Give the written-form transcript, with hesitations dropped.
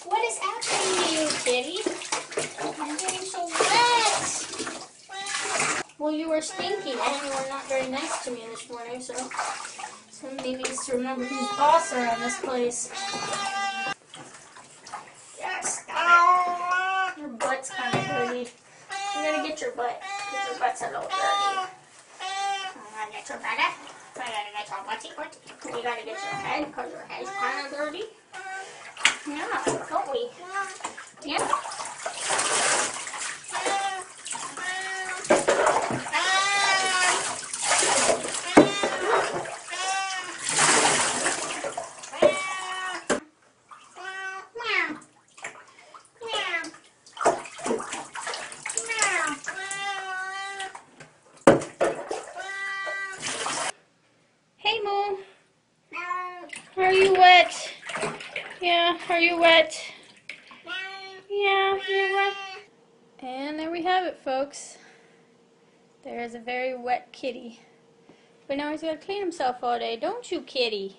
What is happening to you, kitty? I'm getting so wet. Well, you were stinky and you were not very nice to me this morning, so somebody needs to remember who's boss around this place. Yes, your butt's kind of dirty. I'm gonna get your butt, because your butt's a little dirty. I'm gonna get your butt. I gotta get your butty. We gotta get your head, because your head's kind of dirty. Yeah, don't we? Yeah. Hey, Moo. Are you wet? Yeah, are you wet? Yeah, you're wet. And there we have it, folks. There is a very wet kitty. But now he's got to clean himself all day, don't you, kitty?